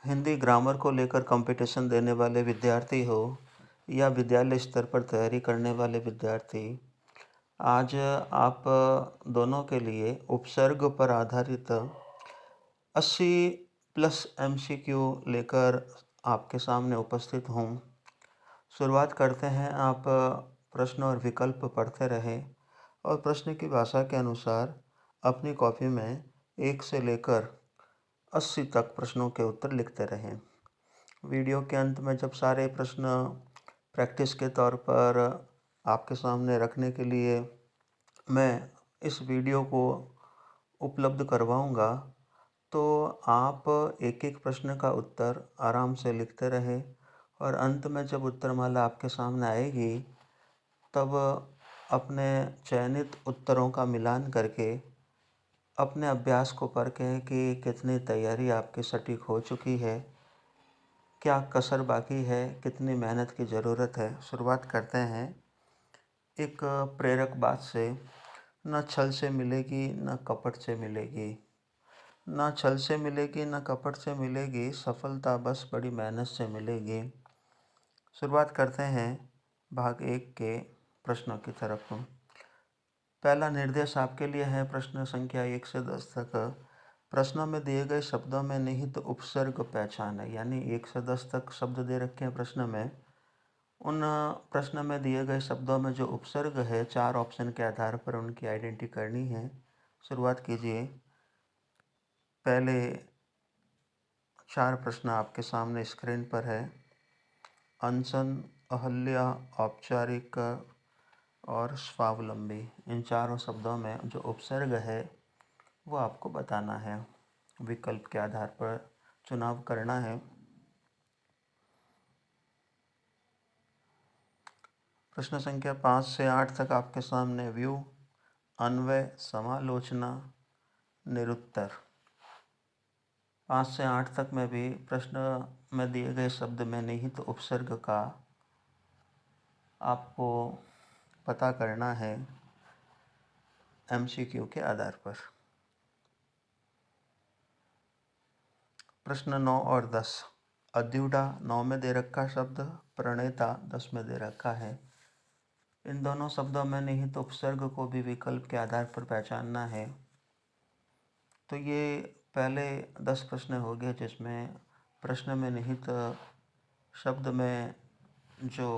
Hindi grammar को लेकर competition देने वाले विद्यार्थी हो या विद्यालय स्तर पर तैयारी करने वाले विद्यार्थी, आज आप दोनों के लिए उपसर्ग पर आधारित 80 प्लस MCQ लेकर आपके सामने उपस्थित हूँ। शुरुआत करते हैं। आप प्रश्न और विकल्प पढ़ते रहें और प्रश्न की भाषा के अनुसार अपनी कॉपी में 1 से लेकर 80 तक प्रश्नों के उत्तर लिखते रहें। वीडियो के अंत में जब सारे प्रश्न प्रैक्टिस के तौर पर आपके सामने रखने के लिए मैं इस वीडियो को उपलब्ध करवाऊंगा, तो आप एक एक प्रश्न का उत्तर आराम से लिखते रहें और अंत में जब उत्तरमाला आपके सामने आएगी, तब अपने चयनित उत्तरों का मिलान करके अपने अभ्यास को परखें कि कितनी तैयारी आपकी सटीक हो चुकी है, क्या कसर बाकी है, कितनी मेहनत की ज़रूरत है। शुरुआत करते हैं एक प्रेरक बात से। न छल से मिलेगी न कपट से मिलेगी, न छल से मिलेगी न कपट से मिलेगी, सफलता बस बड़ी मेहनत से मिलेगी। शुरुआत करते हैं भाग 1 के प्रश्नों की तरफ। पहला निर्देश आपके लिए है प्रश्न संख्या 1 से 10 तक। प्रश्नों में दिए गए शब्दों में निहित उपसर्ग पहचाने, यानी 1 से 10 तक शब्द दे रखे हैं प्रश्न में। उन प्रश्न में दिए गए शब्दों में जो उपसर्ग है, 4 ऑप्शन के आधार पर उनकी आइडेंटिटी करनी है। शुरुआत कीजिए। पहले 4 प्रश्न आपके सामने स्क्रीन पर है। अनशन, अहल्या, औपचारिक और स्वावलंबी, इन चारों शब्दों में जो उपसर्ग है वो आपको बताना है। विकल्प के आधार पर चुनाव करना है। प्रश्न संख्या 5 से 8 तक आपके सामने व्यू, अन्वय, समालोचना, निरुत्तर। 5 से 8 तक में भी प्रश्न में दिए गए शब्द में निहित उपसर्ग का आपको पता करना है MCQ के आधार पर। प्रश्न 9 और 10। अद्युडा 9 में दे रखा शब्द, प्रणेता 10 में दे रखा है। इन दोनों शब्दों में निहित उपसर्ग को भी विकल्प के आधार पर पहचानना है। तो ये पहले 10 प्रश्न हो गए जिसमें प्रश्न में निहित शब्द में जो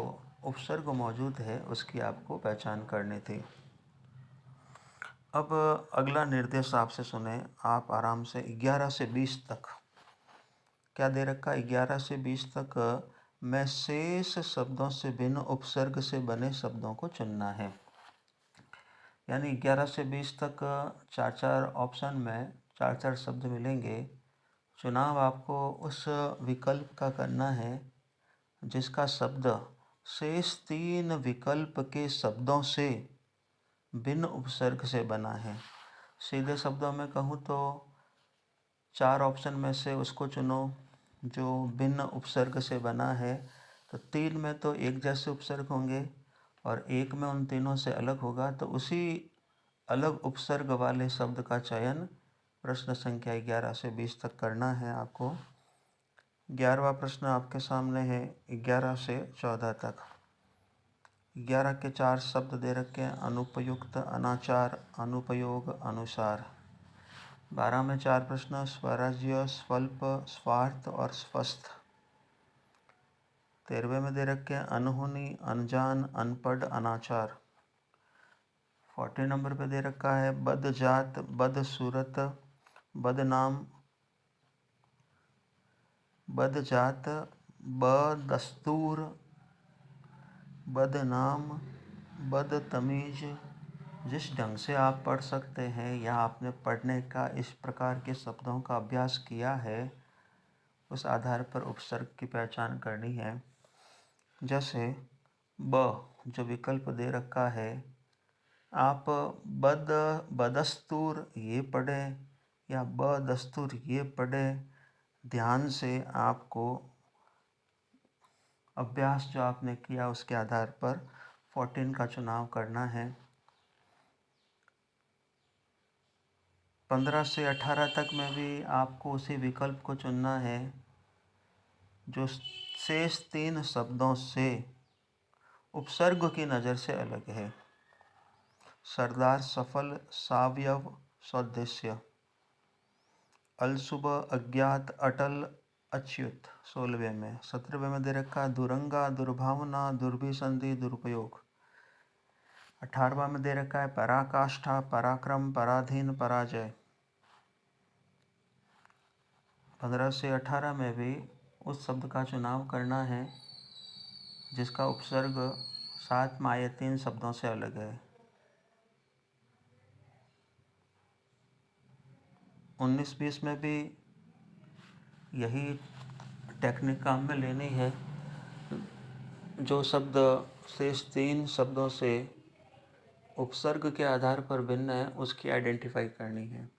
उपसर्ग मौजूद है उसकी आपको पहचान करनी थी। अब अगला निर्देश आपसे सुने। आप आराम से 11 से 20 तक, क्या दे रखा है, 11 से 20 तक में शेष शब्दों से भिन्न उपसर्ग से बने शब्दों को चुनना है। यानी 11 से 20 तक 4 ऑप्शन में 4 शब्द मिलेंगे। चुनाव आपको उस विकल्प का करना है जिसका शब्द शेष 3 विकल्प के शब्दों से भिन्न उपसर्ग से बना है। सीधे शब्दों में कहूँ तो 4 ऑप्शन में से उसको चुनो जो भिन्न उपसर्ग से बना है। तो 3 में तो एक जैसे उपसर्ग होंगे और 1 में उन तीनों से अलग होगा, तो उसी अलग उपसर्ग वाले शब्द का चयन प्रश्न संख्या 11 से 20 तक करना है आपको। 11वां प्रश्न आपके सामने है 11 से 14 तक। 11 के 4 शब्द दे रखे हैं, अनुपयुक्त, अनाचार, अनुपयोग, अनुसार। 12 में 4 प्रश्न, स्वराज्य, स्वल्प, स्वार्थ और स्वस्थ। 13वें में दे रखे हैं अनहोनी, अनजान, अनपढ़, अनाचार। 14 नंबर पे दे रखा है बदजात, बदसूरत, बदनाम, बदजात, बदस्तूर, बदनाम, बदतमीज। जिस ढंग से आप पढ़ सकते हैं या आपने पढ़ने का इस प्रकार के शब्दों का अभ्यास किया है, उस आधार पर उपसर्ग की पहचान करनी है। जैसे ब जो विकल्प दे रखा है, आप बदस्तूर ये पढ़ें या बदस्तूर ये पढ़ें। ध्यान से आपको अभ्यास जो आपने किया उसके आधार पर 14 का चुनाव करना है। 15 से 18 तक में भी आपको उसी विकल्प को चुनना है। जो शेष 3 शब्दों से उपसर्ग की नज़र से अलग है। सरदार, सफल, सावयव, सौदेश्य। अलसुबह, अज्ञात, अटल, अच्युत 16वें में। 17वें में दे रखा दुरंगा, दुर्भावना, दुर्भिसंधि, दुरुपयोग। 18वां में दे रखा है पराकाष्ठा, पराक्रम, पराधीन, पराजय। 15 से 18 में भी उस शब्द का चुनाव करना है जिसका उपसर्ग 7 माये 3 शब्दों से अलग है। 19-20 में भी यही टेक्निक काम में लेनी है। जो शब्द शेष 3 शब्दों से उपसर्ग के आधार पर भिन्न है उसकी आइडेंटिफाई करनी है।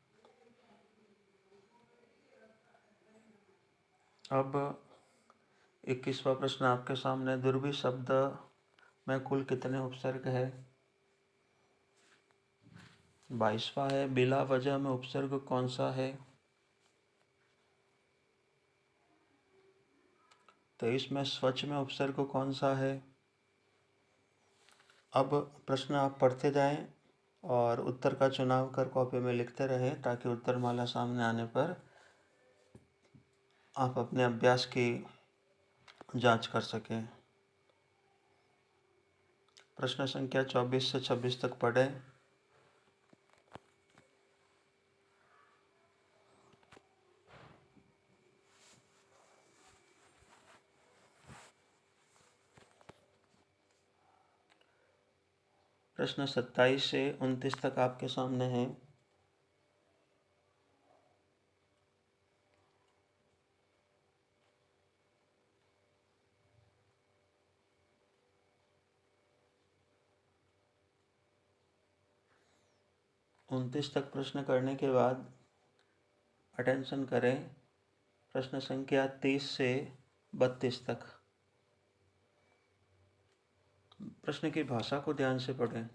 अब 21वां प्रश्न आपके सामने। दुर्भी शब्द में कुल कितने उपसर्ग है? 22वां है। बिला वजह में उपसर्ग कौन सा है? 23 में स्वच्छ में उपसर्ग कौन सा है? अब प्रश्न आप पढ़ते जाएं और उत्तर का चुनाव कर कॉपी में लिखते रहें ताकि उत्तरमाला सामने आने पर आप अपने अभ्यास की जांच कर सकें। प्रश्न संख्या 24 से 26 तक पढ़ें। प्रश्न 27 से 29 तक आपके सामने है। उनतीस तक प्रश्न करने के बाद अटेंशन करें। प्रश्न संख्या 30 से 32 तक। प्रश्न की भाषा को ध्यान से पढ़ें।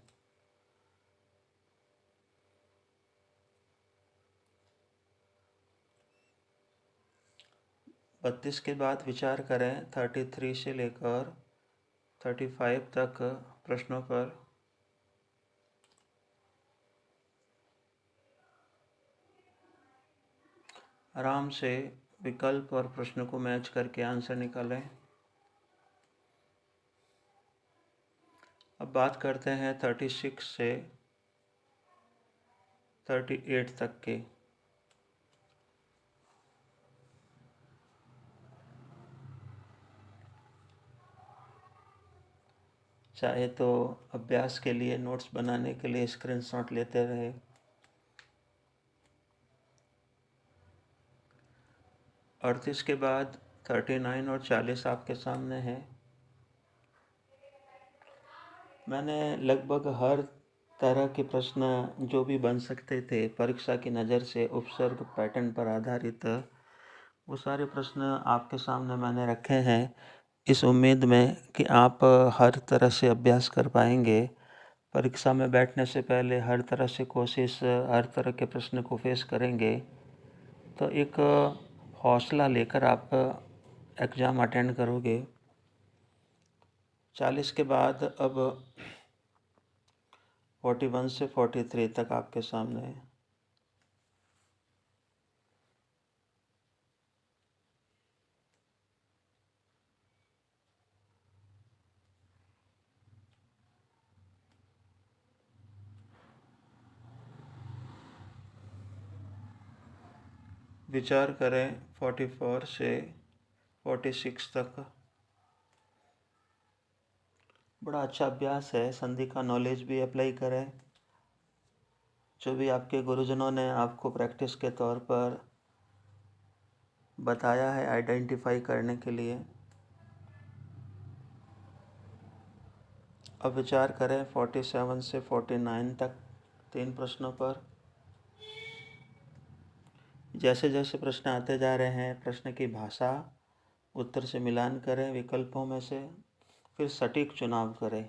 बत्तीस के बाद विचार करें 33 से लेकर 35 तक प्रश्नों पर। आराम से विकल्प और प्रश्न को मैच करके आंसर निकालें। अब बात करते हैं 36 से 38 तक के। चाहे तो अभ्यास के लिए, नोट्स बनाने के लिए स्क्रीनशॉट लेते रहे। अड़तीस के बाद 39 और 40 आपके सामने है। मैंने लगभग हर तरह के प्रश्न जो भी बन सकते थे परीक्षा की नज़र से उपसर्ग पैटर्न पर आधारित, वो सारे प्रश्न आपके सामने मैंने रखे हैं इस उम्मीद में कि आप हर तरह से अभ्यास कर पाएंगे। परीक्षा में बैठने से पहले हर तरह से कोशिश, हर तरह के प्रश्न को फेस करेंगे तो एक हौसला लेकर आप एग्ज़ाम अटेंड करोगे। 40 के बाद अब 41 से 43 तक आपके सामने है। विचार करें 44 से 46 तक। बड़ा अच्छा अभ्यास है। संधि का नॉलेज भी अप्लाई करें। जो भी आपके गुरुजनों ने आपको प्रैक्टिस के तौर पर बताया है आइडेंटिफाई करने के लिए। अब विचार करें 47 से 49 तक 3 प्रश्नों पर। जैसे जैसे प्रश्न आते जा रहे हैं प्रश्न की भाषा उत्तर से मिलान करें विकल्पों में से, फिर सटीक चुनाव करें।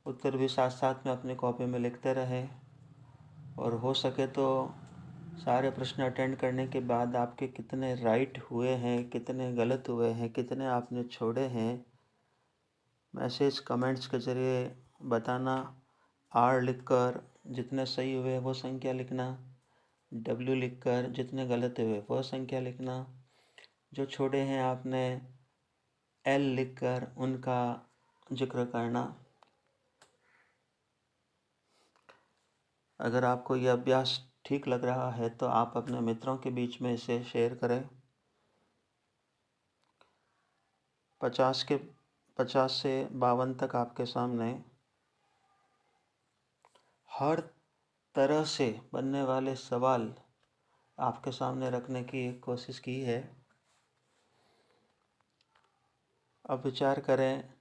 उत्तर भी साथ साथ में अपनी कॉपी में लिखते रहें और हो सके तो सारे प्रश्न अटेंड करने के बाद आपके कितने राइट हुए हैं, कितने गलत हुए हैं, कितने आपने छोड़े हैं, मैसेज कमेंट्स के ज़रिए बताना। आर लिखकर जितने सही हुए वो संख्या लिखना, डब्ल्यू लिखकर जितने गलत हुए वो संख्या लिखना, जो छोड़े हैं आपने एल लिखकर उनका जिक्र करना। अगर आपको यह अभ्यास ठीक लग रहा है तो आप अपने मित्रों के बीच में इसे शेयर करें। 50 से 52 तक आपके सामने हर तरह से बनने वाले सवाल आपके सामने रखने की कोशिश की है। अब विचार करें,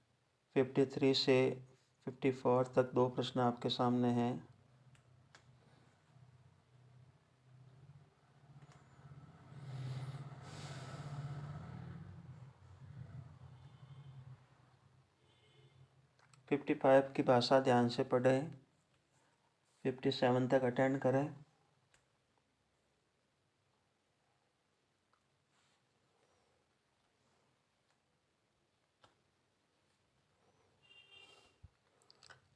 53 से 54 तक 2 प्रश्न आपके सामने हैं। फिफ्टी 55 की भाषा ध्यान से पढ़ें, 57 तक अटेंड करें।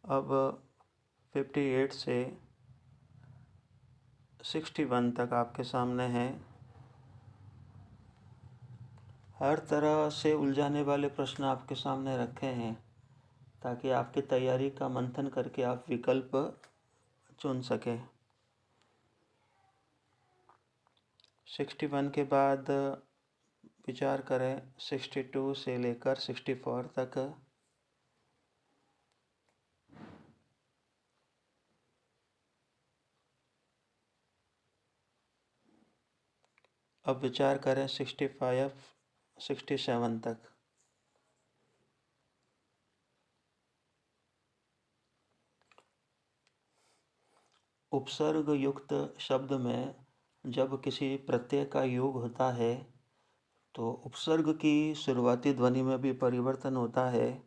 अब 58 से 61 तक आपके सामने हैं। हर तरह से उलझाने वाले प्रश्न आपके सामने रखे हैं ताकि आपकी तैयारी का मंथन करके आप विकल्प चुन सकें। 61 के बाद विचार करें 62 से लेकर 64 तक। अब विचार करें 65 67 तक। उपसर्ग युक्त शब्द में जब किसी प्रत्यय का योग होता है तो उपसर्ग की शुरुआती ध्वनि में भी परिवर्तन होता है।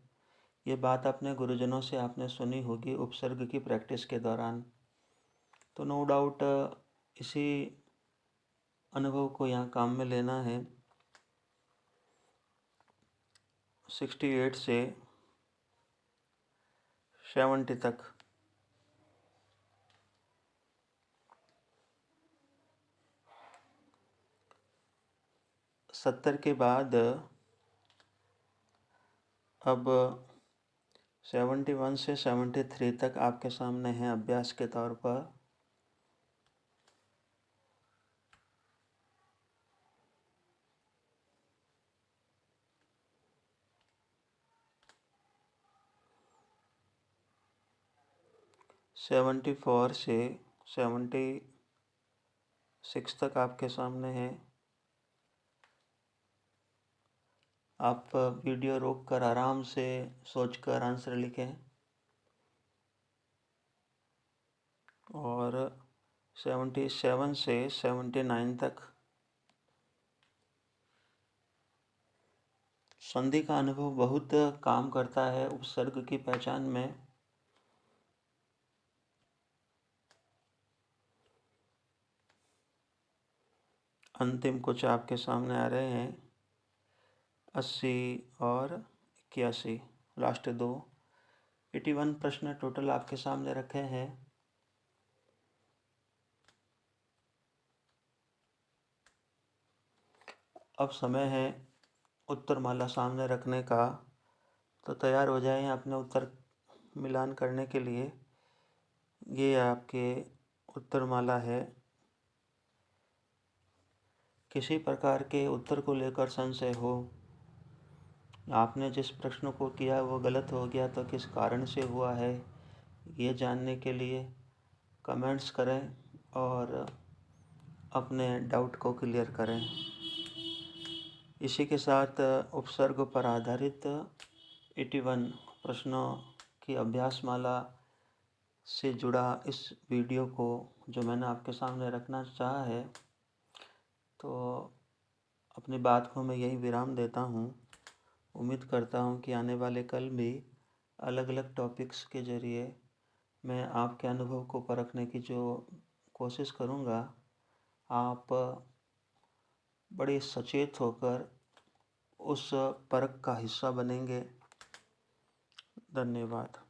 ये बात अपने गुरुजनों से आपने सुनी होगी उपसर्ग की प्रैक्टिस के दौरान। तो नो डाउट इसी अनुभव को यहाँ काम में लेना है। 68 से 70 तक। 70 के बाद अब 71 से 73 तक आपके सामने हैं अभ्यास के तौर पर। सेवेंटी 74 से 76 तक आपके सामने है। आप वीडियो रोककर आराम से सोचकर आंसर लिखें। और 77 से 79 तक। संधि का अनुभव बहुत काम करता है उपसर्ग की पहचान में। अंतिम कुछ आपके सामने आ रहे हैं 80 और 81, लास्ट 2। 81 प्रश्न टोटल आपके सामने रखे हैं। अब समय है उत्तरमाला सामने रखने का, तो तैयार हो जाएं अपने उत्तर मिलान करने के लिए। ये आपके उत्तरमाला है। किसी प्रकार के उत्तर को लेकर संशय हो, आपने जिस प्रश्न को किया वो गलत हो गया तो किस कारण से हुआ है, ये जानने के लिए कमेंट्स करें और अपने डाउट को क्लियर करें। इसी के साथ उपसर्ग पर आधारित 81 प्रश्नों की अभ्यासमाला से जुड़ा इस वीडियो को जो मैंने आपके सामने रखना चाहा है, तो अपनी बात को मैं यही विराम देता हूँ। उम्मीद करता हूँ कि आने वाले कल भी अलग अलग टॉपिक्स के ज़रिए मैं आपके अनुभव को परखने की जो कोशिश करूँगा, आप बड़े सचेत होकर उस परख का हिस्सा बनेंगे। धन्यवाद।